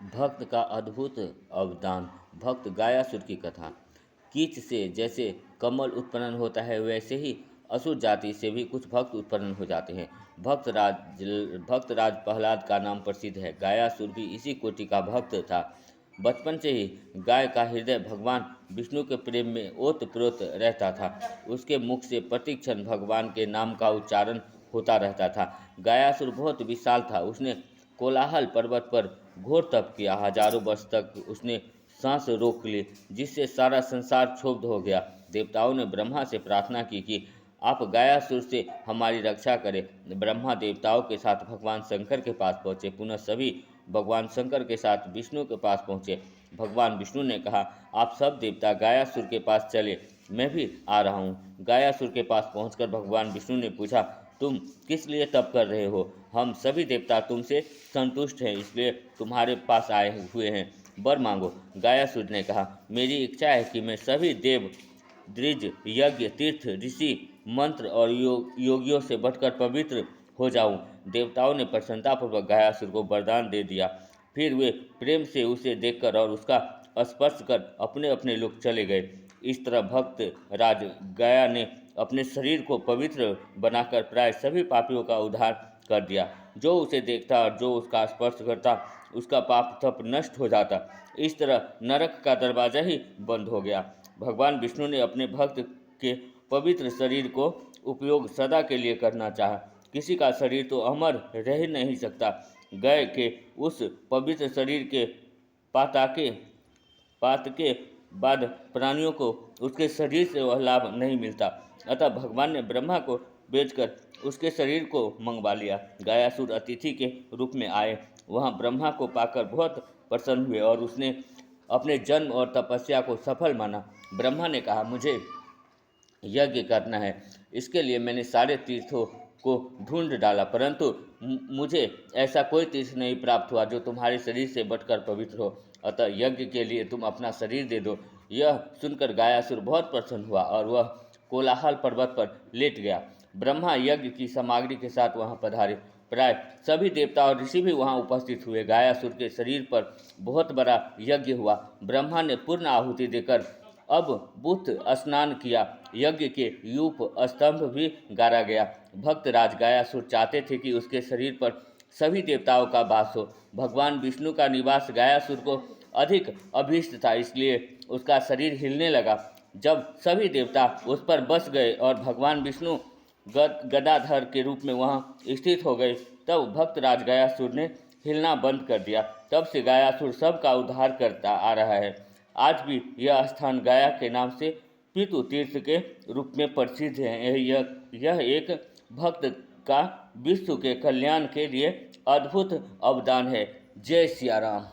भक्त का अद्भुत अवदान। भक्त गायासुर की कथा। कीच से जैसे कमल उत्पन्न होता है, वैसे ही असुर जाति से भी कुछ भक्त उत्पन्न हो जाते हैं। भक्तराज प्रहलाद का नाम प्रसिद्ध है। गायासुर भी इसी कोटि का भक्त था। बचपन से ही गाय का हृदय भगवान विष्णु के प्रेम में ओतप्रोत रहता था। उसके मुख से प्रतिक्षण भगवान के नाम का उच्चारण होता रहता था। गायासुर बहुत विशाल था। उसने कोलाहल पर्वत पर घोर तप किया। हजारों वर्ष तक उसने सांस रोक ली, जिससे सारा संसार क्षुब्ध हो गया। देवताओं ने ब्रह्मा से प्रार्थना की कि आप गायासुर से हमारी रक्षा करें। ब्रह्मा देवताओं के साथ भगवान शंकर के पास पहुँचे। पुनः सभी भगवान शंकर के साथ विष्णु के पास पहुँचे। भगवान विष्णु ने कहा, आप सब देवता गायासुर के पास चले, मैं भी आ रहा हूँ। गायासुर के पास पहुँचकर भगवान विष्णु ने पूछा, तुम किस लिए तप कर रहे हो? हम सभी देवता तुमसे संतुष्ट हैं, इसलिए तुम्हारे पास आए हुए हैं, वर मांगो। गायासुर ने कहा, मेरी इच्छा है कि मैं सभी देव, द्विज, यज्ञ, तीर्थ, ऋषि, मंत्र और योगियों से बढ़कर पवित्र हो जाऊं। देवताओं ने प्रसन्नतापूर्वक गायासुर को वरदान दे दिया। फिर वे प्रेम से उसे देखकर और उसका स्पर्श कर अपने अपने लोग चले गए। इस तरह भक्त राज गया ने अपने शरीर को पवित्र बनाकर प्राय सभी पापियों का उद्धार कर दिया। जो उसे देखता और जो उसका स्पर्श करता, उसका पाप तप नष्ट हो जाता। इस तरह नरक का दरवाजा ही बंद हो गया। भगवान विष्णु ने अपने भक्त के पवित्र शरीर को उपयोग सदा के लिए करना चाहा। किसी का शरीर तो अमर रह ही नहीं सकता। गए के उस पवित्र शरीर के पाताके पात के बाद प्राणियों को उसके शरीर से वह लाभ नहीं मिलता। अतः भगवान ने ब्रह्मा को बेचकर उसके शरीर को मंगवा लिया। गायासुर अतिथि के रूप में आए। वहाँ ब्रह्मा को पाकर बहुत प्रसन्न हुए और उसने अपने जन्म और तपस्या को सफल माना। ब्रह्मा ने कहा, मुझे यज्ञ करना है। इसके लिए मैंने सारे तीर्थों को ढूंढ डाला, परंतु मुझे ऐसा कोई तीर्थ नहीं प्राप्त हुआ जो तुम्हारे शरीर से बढ़कर पवित्र हो। अतः यज्ञ के लिए तुम अपना शरीर दे दो। यह सुनकर गायासुर बहुत प्रसन्न हुआ और वह कोलाहल पर्वत पर लेट गया। ब्रह्मा यज्ञ की सामग्री के साथ वहां पधारे। प्राय सभी देवता और ऋषि भी वहां उपस्थित हुए। गायासुर के शरीर पर बहुत बड़ा यज्ञ हुआ। ब्रह्मा ने पूर्ण आहुति देकर अब बुत स्नान किया। यज्ञ के यूप स्तंभ भी गाड़ा गया। भक्त राज गायासुर चाहते थे कि उसके शरीर पर सभी देवताओं का वास हो। भगवान विष्णु का निवास गायासुर को अधिक अभीष्ट था, इसलिए उसका शरीर हिलने लगा। जब सभी देवता उस पर बस गए और भगवान विष्णु गदाधर के रूप में वहाँ स्थित हो गए, तब भक्त राज गायासुर ने हिलना बंद कर दिया। तब से गायासुर सबका उद्धार करता आ रहा है। आज भी यह स्थान गया के नाम से पितु तीर्थ के रूप में प्रसिद्ध है। यह एक भक्त का विश्व के कल्याण के लिए अद्भुत अवदान है। जय सिया राम।